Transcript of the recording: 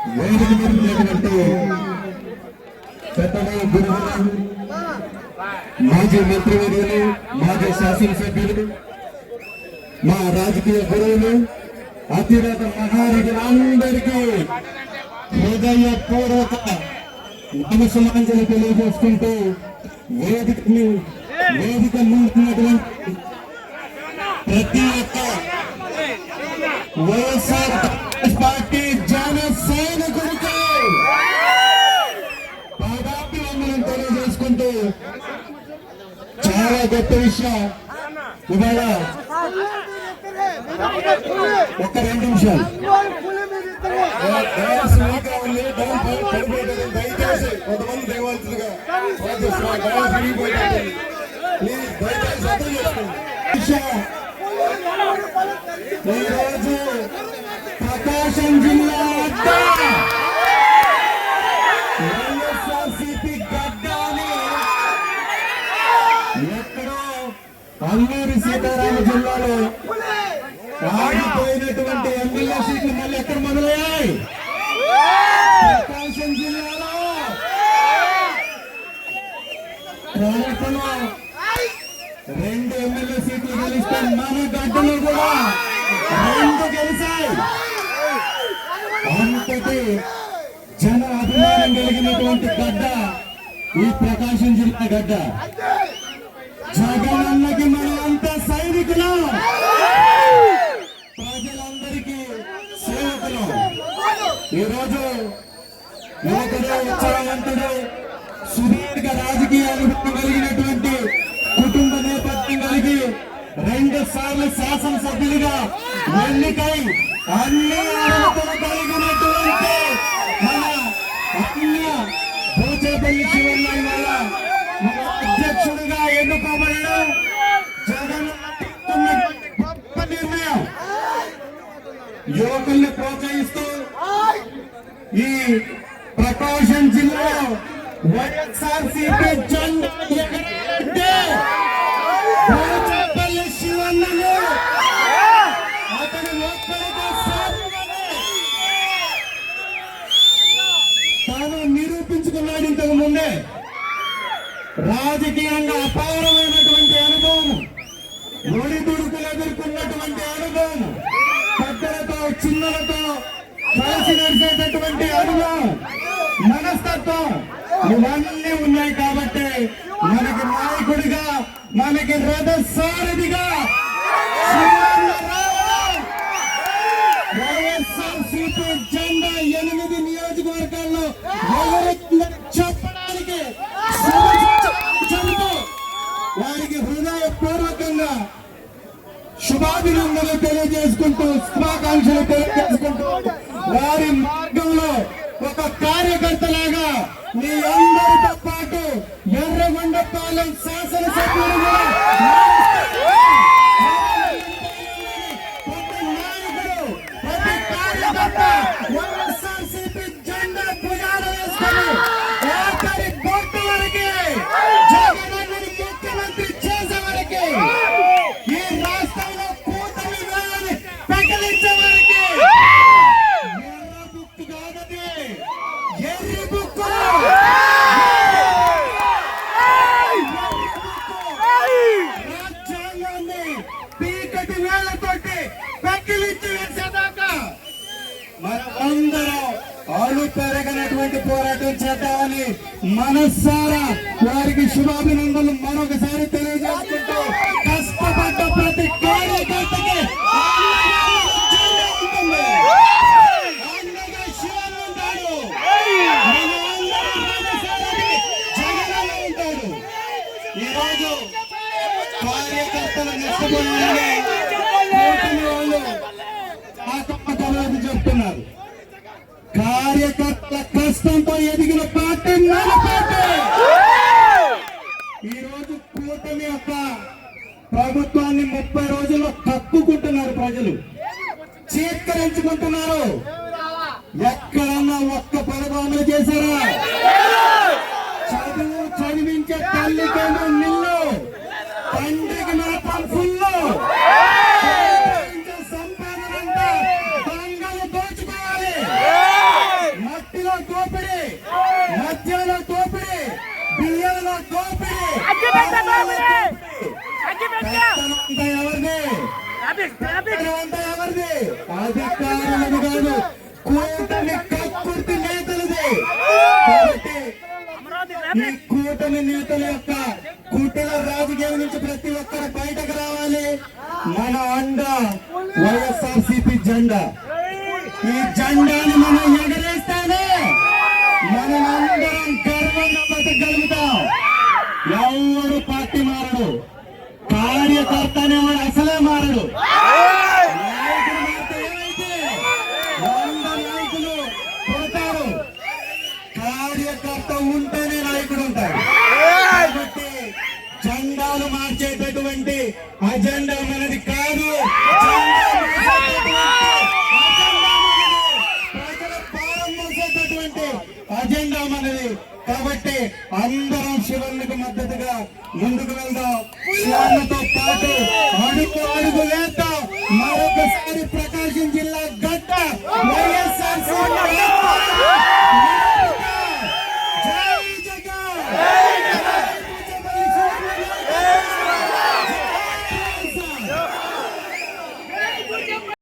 వేదిక మీద ఉన్నటువంటి పెద్దలు గురువులు, మాజీ మంత్రివర్యులు, మాజీ శాసనసభ్యులు, మా రాజకీయ గురువులు, అతిరథ మహారథులందరికీ హృదయపూర్వక నమస్కారాంజలి తెలియజేసుకుంటూ వేదిక ముందున్నటువంటి ప్రతి ఒక్క వైఎస్ఆర్ కాంగ్రెస్ పార్టీ జన సైనికుడికి పాదాభివందనం తెలియజేసుకుంటూ చాలా గొప్ప విషయం. ఇవాళ ఒక 2 నిమిషాలు దయచేసి కొంతమంది దేవాల్సిందిగా ఈరోజు ప్రకాశం జిల్లా వైఎస్ఆర్సీపీ గడ్డాని ఎక్కడో అల్లూరి సీతారామ జిల్లాలో ఆగిపోయినటువంటి ఎమ్మెల్యే సీట్లు మళ్ళీ ఎక్కడ మొదలయ్యాయి? ప్రకాశం జిల్లాలో ప్రభుత్వంలో 2 ఎమ్మెల్యే సీట్లు గెలిస్తే మన గడ్డలు కూడా 2 గెలిచాయి. అంతటి జన అభిమానం కలిగినటువంటి గడ్డ ఈ ప్రకాశం జిల్లా గడ్డ. జగనన్నకి మనమంతా సైనికులు, ప్రజలందరికీ సేవకులు. ఈరోజు యువకుడు, ఉత్సాహవంతుడు, సుదీర్ఘ రాజకీయ అనుభవం కలిగినటువంటి కుటుంబ నేపథ్యం కలిగి 2 సార్లు శాసనసభ్యులుగా ఎన్నికై అన్ని అర్హతలు కలిగినటువంటి మన అన్య భూచేపల్లి శివన్న వల్ల అధ్యక్షుడిగా ఎన్నుకోబడడం జగన్ గొప్ప నిర్ణయం. యువకుల్ని ప్రోత్సహిస్తూ ఈ ప్రకాశం జిల్లాలో వైఎస్ఆర్సీపీ జెండా ఎగరేస్తే భూచేపల్లి శివన్నను అతని ఒక్కడిగా తాను నిరూపించుకున్నాడు. ఇంతకు ముందే రాజకీయంగా అపారమైనటువంటి అనుభవం, ఒడిదుడుకులు ఎదుర్కొన్నటువంటి అనుభవం, పెద్దలతో చిన్నలతో కలిసి నడిచేటటువంటి అనుభవం, మనస్తత్వం ఇవన్నీ ఉన్నాయి. కాబట్టి మనకి నాయకుడిగా, మనకి రథసారథిగా వైఎస్ఆర్సీపీ జెండా 8 నియోజకవర్గాల్లో చెప్పడానికి వారికి హృదయపూర్వకంగా శుభాభినందనలు తెలియజేసుకుంటూ, శుభాకాంక్షలు తెలియజేసుకుంటూ, వారి మార్గంలో ఒక కార్యకర్తలాగా మీ అందరితో పాటు ఎర్రగొండపాలెం శాసనసభ్యులుగా ప్రతి నాయకుడు, ప్రతి కార్యకర్త వైఎస్ఆర్సీపీ జెండా భుజాలు వేసుకొని ఆఖరి బొట్టు వరకు జగనన్నని ముఖ్యమంత్రి చేసే వరకు, ఈ రాష్ట్రంలో కూటమి వేలని ప్రకటించే వరకు ఎర్ర బుక్కు కాదది, ఎర్రి బుక్కు, రాజ్యాంగాన్ని పీకటి వేళ్లతోటి పెకిలించి వేసేదాకా మనమందరం ఆలు పెరగనటువంటి పోరాటం చేద్దామని మనస్సారా వారికి శుభాభినందనలు మరొకసారి తెలియజేసుకుంటూ, కష్టపడ్డ ప్రతి కార్యకర్తకి ఈరోజు కార్యకర్తలు నష్టపోయాలని వాళ్ళు చెప్తున్నారు. కార్యకర్తల కష్టంతో ఎదిగిన పార్టీ మన పార్టీ. ఈరోజు కూటమి యొక్క ప్రభుత్వాన్ని 30 రోజుల్లో తప్పుకుంటున్నారు, ప్రజలు చీత్కరించుకుంటున్నారు. ఎక్కడన్నా ఒక్క పదవి చేశారా? చదువు చదివించే తల్లికేమో నిల్లు, తండ్రికి మాత్రం ఫుల్లు, సంపాదన దొంగలు దోచుకోవాలి. అధికారులను కాదు, కూటమి కక్కుర్తి నేతలది. కాబట్టి ఈ కూటమి నేతల యొక్క కుటిల రాజకీయం నుంచి ప్రతి ఒక్కరు బయటకు రావాలి. మన అండ వైఎస్ఆర్సీపీ జెండా. ఈ జెండాని మనం ఎగరేస్తానే మనం అందరం గర్వంగా బతకగలుగుతాం. ఎవరు పార్టీ మారడు, కార్యకర్త అనేవాడు అసలే మారడు. నాయకుడు మారితే ఏమైతే 100 నాయకులు కొడతారు, కార్యకర్త ఉంటేనే నాయకుడు ఉంటాడు. కాబట్టి జెండాలు మార్చేటటువంటి అజెండా మనది కాదు, జెండా మార్చేటటువంటి అజెండా మనది, ప్రజల భారం మోసేటటువంటి అజెండా మనది. కాబట్టి అందరం శివన్నికి మద్దతుగా ముందుకు వెళ్దాం. శివన్నతో పాటు అడుగు అడుగు వేద్దాం. మరొకసారి ప్రకాశం జిల్లా గడ్డ వైఎస్ఆర్